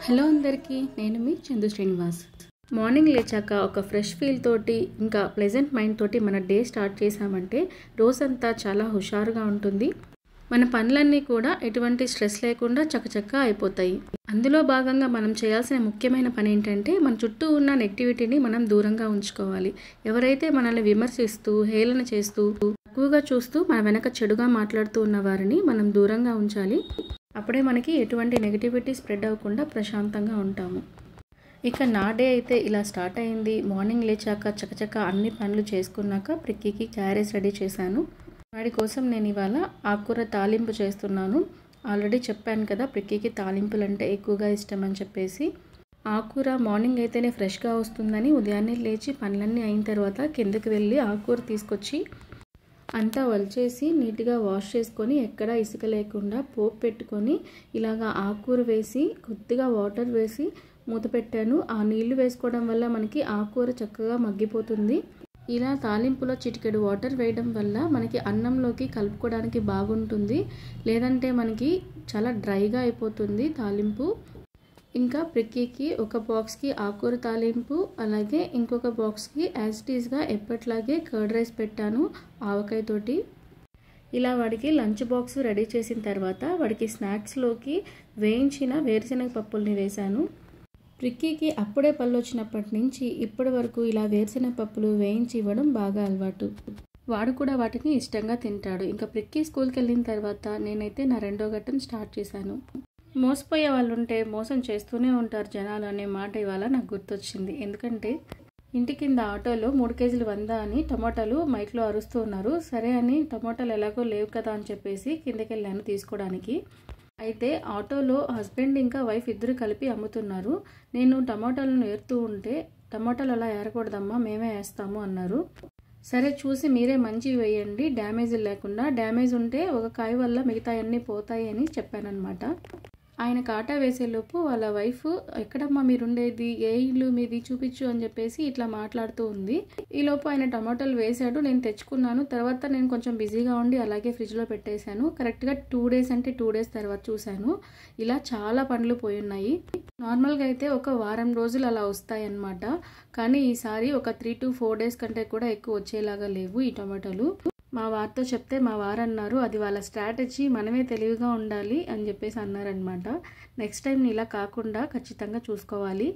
Hello అందరికీ, నేను మీ Chandu Srinivas. Morning లేచాక ఒక ఫ్రెష్ ఫీల్ తోటి ఇంకా ప్లెజెంట్ మైండ్ తోటి మన డే స్టార్ట్ చేసామంటే రోజంతా చాలా హుషారుగా ఉంటుంది. మన పనులన్నీ కూడా ఎటువంటి స్ట్రెస్ లేకుండా చకచకా అయిపోతాయి. అందులో భాగంగా మనం చేయాల్సిన ముఖ్యమైన పని ఏంటంటే మన చుట్టూ ఉన్న నెగిటివిటీని మనం దూరంగా ఉంచుకోవాలి. ఎవరైతే మనల్ని విమర్శిస్తూ హేళన చేస్తూ తక్కువగా చూస్తూ మన వెనక చెడుగా మాట్లాడుతూ ఉన్న వారిని మనం దూరంగా ఉంచాలి. అప్పుడే మనకి ఎటువంటి నెగిటివిటీ స్ప్రెడ్ అవ్వకుండా ప్రశాంతంగా ఉంటాము. ఇక నా డే అయితే ఇలా స్టార్ట్ అయింది. మార్నింగ్ లేచాక చకచక అన్ని పనులు చేసుకున్నాక ప్రిక్కీకి క్యారేజ్ రెడీ చేశాను. వాడి కోసం నేను ఇవాళ ఆకుకూర తాలింపు చేస్తున్నాను. ఆల్రెడీ చెప్పాను కదా, ప్రిక్కీకి తాలింపులు అంటే ఎక్కువగా ఇష్టం అని చెప్పేసి. ఆకుకూర మార్నింగ్ అయితేనే ఫ్రెష్గా వస్తుందని ఉదయాన్నే లేచి పనులన్నీ అయిన తర్వాత కిందకి వెళ్ళి ఆకుకూర తీసుకొచ్చి అంతా వలిచేసి నీట్గా వాష్ చేసుకొని ఎక్కడా ఇసుక లేకుండా పోపు పెట్టుకొని ఇలాగా ఆకుకూర వేసి కొద్దిగా వాటర్ వేసి మూత పెట్టాను. ఆ నీళ్లు వేసుకోవడం వల్ల మనకి ఆకుకూర చక్కగా మగ్గిపోతుంది. ఇలా తాలింపులో చిటికెడు వాటర్ వేయడం వల్ల మనకి అన్నంలోకి కలుపుకోవడానికి బాగుంటుంది. లేదంటే మనకి చాలా డ్రైగా అయిపోతుంది తాలింపు. ఇంకా ప్రిక్కీకి ఒక బాక్స్కి ఆకుకూర తాలింపు, అలాగే ఇంకొక బాక్స్కి యాజ్ ఇట్ ఈస్గా ఎప్పట్లాగే కర్డ్ రైస్ పెట్టాను ఆవకాయతోటి. ఇలా వాడికి లంచ్ బాక్స్ రెడీ చేసిన తర్వాత వాడికి స్నాక్స్లోకి వేయించిన వేరుశనగ పప్పుల్ని వేశాను. ప్రిక్కీకి అప్పుడే పళ్ళు వచ్చినప్పటి నుంచి ఇప్పటి వరకు ఇలా వేరుశనగ పప్పులు వేయించి ఇవ్వడం బాగా అలవాటు. వాడు కూడా వాటిని ఇష్టంగా తింటాడు. ఇంకా ప్రిక్కీ స్కూల్కి వెళ్ళిన తర్వాత నేనైతే నా రెండో ఘట్టం స్టార్ట్ చేశాను. మోసపోయే వాళ్ళు ఉంటే మోసం చేస్తూనే ఉంటారు జనాలు అనే మాట ఇవాళ నాకు గుర్తొచ్చింది. ఎందుకంటే ఇంటి కింద ఆటోలో 3 కేజీలు 100 అని టమాటాలు మైక్లో అరుస్తూ ఉన్నారు. సరే అని టమాటాలు ఎలాగో లేవు కదా అని చెప్పేసి కిందకి వెళ్ళాను తీసుకోవడానికి. అయితే ఆటోలో హస్బెండ్ ఇంకా వైఫ్ ఇద్దరు కలిపి అమ్ముతున్నారు. నేను టమాటాలను ఏరుతూ ఉంటే టమాటాలు అలా ఏరకూడదమ్మా, మేమే వేస్తాము అన్నారు. సరే చూసి మీరే మంచివి వేయండి, డ్యామేజ్ లేకుండా. డ్యామేజ్ ఉంటే ఒక కాయ వల్ల మిగతా అన్నీ పోతాయి అని చెప్పానన్నమాట. ఆయన కాటా వేసేలోపు వాళ్ళ వైఫ్ ఎక్కడమ్మా మీరుండేది, ఏ ఇల్లు మీది చూపించు అని చెప్పేసి ఇట్లా మాట్లాడుతూ ఉంది. ఈలోపు ఆయన టమాటాలు వేసాడు, నేను తెచ్చుకున్నాను. తర్వాత నేను కొంచెం బిజీగా ఉండి అలాగే ఫ్రిడ్జ్లో పెట్టేశాను. కరెక్ట్గా 2 డేస్ అంటే 2 డేస్ తర్వాత చూశాను ఇలా చాలా పండ్లు పోయి ఉన్నాయి. నార్మల్గా అయితే ఒక వారం రోజులు అలా వస్తాయి అన్నమాట. కానీ ఈసారి ఒక 3 to 4 డేస్ కంటే కూడా ఎక్కువ వచ్చేలాగా లేవు ఈ టమాటాలు. మా వారితో చెప్తే మా వారు అన్నారు అది వాళ్ళ స్ట్రాటజీ, మనమే తెలివిగా ఉండాలి అని చెప్పేసి అన్నారనమాట. నెక్స్ట్ టైం ఇలా కాకుండా ఖచ్చితంగా చూసుకోవాలి.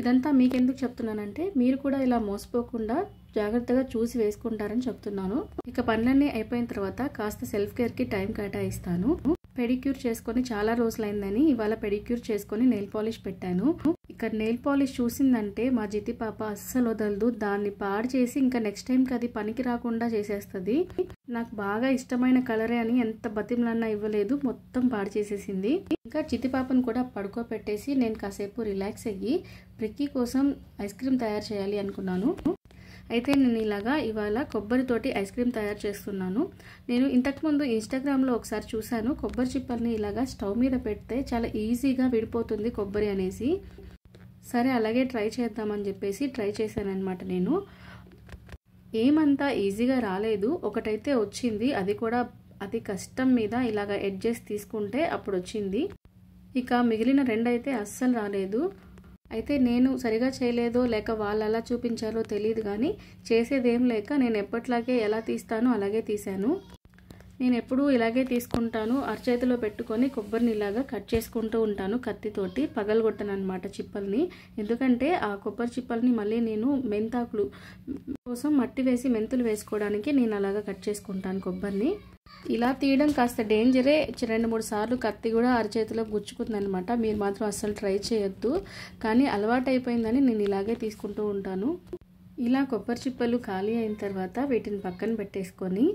ఇదంతా మీకెందుకు చెప్తున్నానంటే మీరు కూడా ఇలా మోసపోకుండా జాగ్రత్తగా చూసి వేసుకుంటారని చెప్తున్నాను. ఇక పనులన్నీ అయిపోయిన తర్వాత కాస్త సెల్ఫ్ కేర్కి టైం కేటాయిస్తాను. పెడిక్యూర్ చేసుకొని చాలా రోజులైందని ఇవాళ పెడిక్యూర్ చేసుకొని నెయిల్ పాలిష్ పెట్టాను. ఇక్కడ నెయిల్ పాలిష్ చూసిందంటే మా జితి పాప అస్సలు వదలదు. దాన్ని పాడు చేసి ఇంకా నెక్స్ట్ టైంకి అది పనికి రాకుండా చేసేస్తుంది. నాకు బాగా ఇష్టమైన కలరే అని ఎంత బతిమలన్నా ఇవ్వలేదు, మొత్తం పాడు చేసేసింది. ఇంకా చితి పాపను కూడా పడుకోబెట్టేసి నేను కాసేపు రిలాక్స్ అయ్యి ప్రిక్కీ కోసం ఐస్ క్రీమ్ తయారు చేయాలి అనుకున్నాను. అయితే నేను ఇలాగా ఇవాళ కొబ్బరితోటి ఐస్ క్రీమ్ తయారు చేస్తున్నాను. నేను ఇంతకుముందు ఇన్స్టాగ్రామ్లో ఒకసారి చూశాను, కొబ్బరి చిప్పల్ని ఇలాగా స్టవ్ మీద పెడితే చాలా ఈజీగా విడిపోతుంది కొబ్బరి అనేసి. సరే అలాగే ట్రై చేద్దామని చెప్పేసి ట్రై చేశాను అనమాట. నేను ఏమంతా ఈజీగా రాలేదు, ఒకటైతే వచ్చింది. అది కూడా అతి కష్టం మీద ఇలాగ ఎడ్జెస్ తీసుకుంటే అప్పుడు వచ్చింది. ఇక మిగిలిన 2 అయితే అస్సలు రాలేదు. అయితే నేను సరిగా చేయలేదో లేక వాళ్ళు అలా చూపించారో తెలియదు, కానీ చేసేదేం లేక నేను ఎప్పట్లాగే ఎలా తీస్తానో అలాగే తీశాను. నేను ఎప్పుడూ ఇలాగే తీసుకుంటాను, అరచేతిలో పెట్టుకొని కొబ్బరిని ఇలాగా కట్ చేసుకుంటూ ఉంటాను కత్తితోటి. పగలగొట్టను అనమాట చిప్పల్ని. ఎందుకంటే ఆ కొబ్బరి చిప్పల్ని మళ్ళీ నేను మెంతాకులు కోసం మట్టి వేసి మెంతులు వేసుకోవడానికి నేను అలాగా కట్ చేసుకుంటాను కొబ్బరిని. ఇలా తీయడం కాస్త డేంజరే. 2-3 సార్లు కత్తి కూడా అరచేతిలో గుచ్చుకుందనమాట. మీరు మాత్రం అస్సలు ట్రై చేయొద్దు. కానీ అలవాటు అయిపోయిందని నేను ఇలాగే తీసుకుంటూ ఉంటాను. ఇలా కొబ్బరి చిప్పలు ఖాళీ అయిన తర్వాత వీటిని పక్కన పెట్టేసుకొని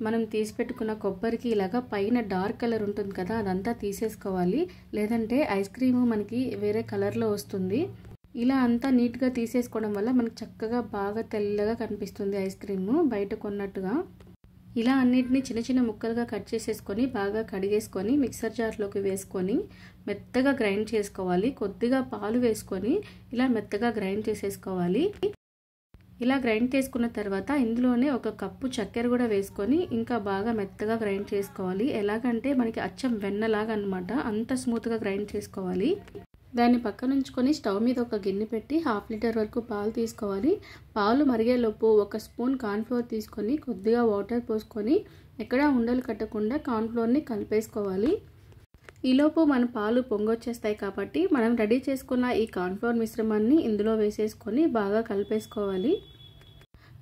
మనం తీసి పెట్టుకున్న కొబ్బరికి ఇలాగా పైన డార్క్ కలర్ ఉంటుంది కదా, అదంతా తీసేసుకోవాలి. లేదంటే ఐస్ క్రీము మనకి వేరే కలర్లో వస్తుంది. ఇలా అంతా నీట్గా తీసేసుకోవడం వల్ల మనకి చక్కగా బాగా తెల్లగా కనిపిస్తుంది ఐస్ క్రీము బయట కొన్నట్టుగా. ఇలా అన్నిటిని చిన్న చిన్న ముక్కలుగా కట్ చేసేసుకొని బాగా కడిగేసుకొని మిక్సర్ జార్లోకి వేసుకొని మెత్తగా గ్రైండ్ చేసుకోవాలి. కొద్దిగా పాలు వేసుకొని ఇలా మెత్తగా గ్రైండ్ చేసేసుకోవాలి. ఇలా గ్రైండ్ చేసుకున్న తర్వాత ఇందులోనే 1 కప్పు చక్కెర కూడా వేసుకొని ఇంకా బాగా మెత్తగా గ్రైండ్ చేసుకోవాలి. ఎలాగంటే మనకి అచ్చం వెన్నలాగా అన్నమాట, అంత స్మూత్గా గ్రైండ్ చేసుకోవాలి. దాన్ని పక్కన ఉంచుకొని స్టవ్ మీద ఒక గిన్నె పెట్టి 1/2 లీటర్ వరకు పాలు తీసుకోవాలి. పాలు మరిగేలోపు 1 స్పూన్ కార్న్‌ఫ్లోర్ తీసుకొని కొద్దిగా వాటర్ పోసుకొని ఎక్కడా ఉండలు కట్టకుండా కార్న్‌ఫ్లోర్‌ని కలిపేసుకోవాలి. ఈలోపు మన పాలు పొంగొచ్చేస్తాయి కాబట్టి మనం రెడీ చేసుకున్న ఈ కార్న్‌ఫ్లోర్ మిశ్రమాన్ని ఇందులో వేసేసుకొని బాగా కలిపేసుకోవాలి.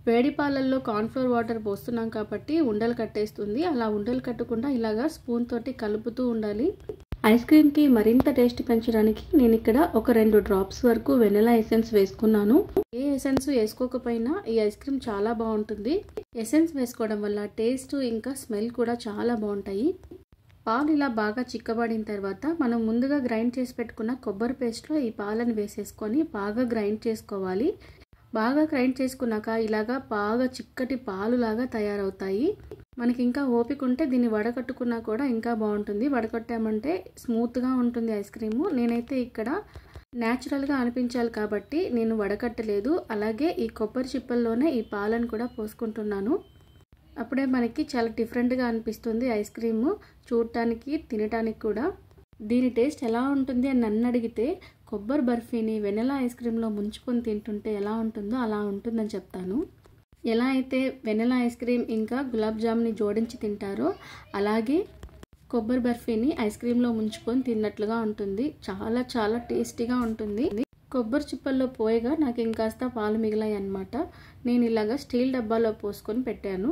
వేడి పాలల్లో కార్న్‌ఫ్లోర్ వాటర్ పోస్తున్నాం కాబట్టి ఉండలు కట్టేస్తుంది. అలా ఉండలు కట్టకుండా ఇలాగా స్పూన్ తోటి కలుపుతూ ఉండాలి. ఐస్ క్రీమ్కి మరింత టేస్ట్ పెంచడానికి నేను ఇక్కడ ఒక 2 డ్రాప్స్ వరకు వెనిలా ఎసెన్స్ వేసుకున్నాను. ఏ ఎసెన్స్ వేసుకోకపోయినా ఈ ఐస్ క్రీమ్ చాలా బాగుంటుంది. ఎసెన్స్ వేసుకోవడం వల్ల టేస్ట్ ఇంకా స్మెల్ కూడా చాలా బాగుంటాయి. పాలు ఇలా బాగా చిక్కబడిన తర్వాత మనం ముందుగా గ్రైండ్ చేసి పెట్టుకున్న కొబ్బరి పేస్ట్లో ఈ పాలను వేసేసుకొని బాగా గ్రైండ్ చేసుకోవాలి. బాగా గ్రైండ్ చేసుకున్నాక ఇలాగా బాగా చిక్కటి పాలులాగా తయారవుతాయి. మనకి ఇంకా ఓపిక ఉంటే దీన్ని వడకట్టుకున్నా కూడా ఇంకా బాగుంటుంది. వడకట్టామంటే స్మూత్గా ఉంటుంది ఐస్ క్రీము. నేనైతే ఇక్కడ న్యాచురల్గా అనిపించాలి కాబట్టి నేను వడకట్టలేదు. అలాగే ఈ కొబ్బరి చిప్పల్లోనే ఈ పాలను కూడా పోసుకుంటున్నాను. అప్పుడే మనకి చాలా డిఫరెంట్గా అనిపిస్తుంది ఐస్ క్రీము చూడటానికి, తినటానికి కూడా. దీని టేస్ట్ ఎలా ఉంటుంది అని నన్ను అడిగితే కొబ్బరి బర్ఫీని వెనిలా ఐస్ క్రీమ్లో ముంచుకొని తింటుంటే ఎలా ఉంటుందో అలా ఉంటుందని చెప్తాను. ఎలా అయితే వెనిలా ఐస్ క్రీమ్ ఇంకా గులాబ్ జామ్ని జోడించి తింటారో అలాగే కొబ్బరి బర్ఫీని ఐస్ క్రీమ్లో ముంచుకొని తిన్నట్లుగా ఉంటుంది. చాలా చాలా టేస్టీగా ఉంటుంది. కొబ్బరి చిప్పల్లో పోయగా నాకు ఇంకాస్త పాలు మిగిలాయి అన్నమాట. నేను ఇలాగా స్టీల్ డబ్బాలో పోసుకొని పెట్టాను.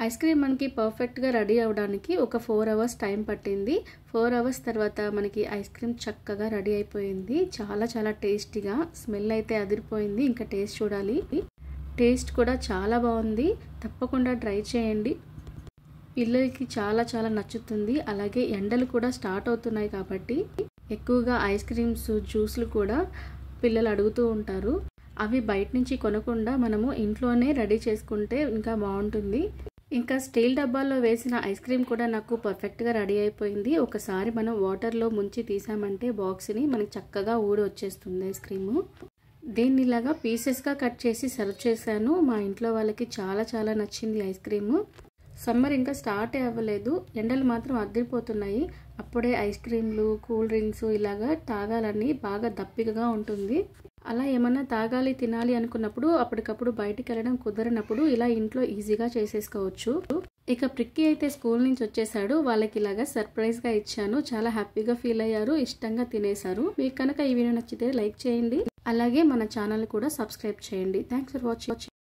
ఐస్ క్రీమ్ మనకి పర్ఫెక్ట్గా రెడీ అవ్వడానికి ఒక 4 అవర్స్ టైం పట్టింది. 4 అవర్స్ తర్వాత మనకి ఐస్ క్రీమ్ చక్కగా రెడీ అయిపోయింది. చాలా చాలా టేస్టీగా, స్మెల్ అయితే అదిరిపోయింది. ఇంకా టేస్ట్ చూడాలి. టేస్ట్ కూడా చాలా బాగుంది. తప్పకుండా ట్రై చేయండి. పిల్లలకి చాలా చాలా నచ్చుతుంది. అలాగే ఎండలు కూడా స్టార్ట్ అవుతున్నాయి కాబట్టి ఎక్కువగా ఐస్ క్రీమ్స్, జ్యూస్లు కూడా పిల్లలు అడుగుతూ ఉంటారు. అవి బయట నుంచి కొనకుండా మనము ఇంట్లోనే రెడీ చేసుకుంటే ఇంకా బాగుంటుంది. ఇంకా స్టీల్ డబ్బాల్లో వేసిన ఐస్ క్రీమ్ కూడా నాకు పర్ఫెక్ట్గా రెడీ అయిపోయింది. ఒకసారి మనం వాటర్లో ముంచి తీసామంటే బాక్స్ని మనకి చక్కగా ఊడి వచ్చేస్తుంది ఐస్ క్రీము. దీన్ని ఇలాగా పీసెస్గా కట్ చేసి సర్వ్ చేశాను. మా ఇంట్లో వాళ్ళకి చాలా చాలా నచ్చింది ఐస్ క్రీము. సమ్మర్ ఇంకా స్టార్ట్ అవ్వలేదు, ఎండలు మాత్రం అదిరిపోతున్నాయి. అప్పుడే ఐస్ క్రీమ్లు, కూల్ డ్రింక్స్ ఇలాగా తాగాలని బాగా దప్పికగా ఉంటుంది. అలా ఏమన్నా తాగాలి, తినాలి అనుకున్నప్పుడు అప్పటికప్పుడు బయటికి వెళ్ళడం కుదరనప్పుడు ఇలా ఇంట్లో ఈజీగా చేసేసుకోవచ్చు. ఇక ప్రిక్కీ అయితే స్కూల్ నుంచి వచ్చేసాడు. వాళ్ళకి ఇలాగా సర్ప్రైజ్గా ఇచ్చాను. చాలా హ్యాపీగా ఫీల్ అయ్యారు, ఇష్టంగా తినేశారు. మీకు కనుక ఈ వీడియో నచ్చితే లైక్ చేయండి. అలాగే మన ఛానల్ కూడా సబ్స్క్రైబ్ చేయండి. Thanks for watching.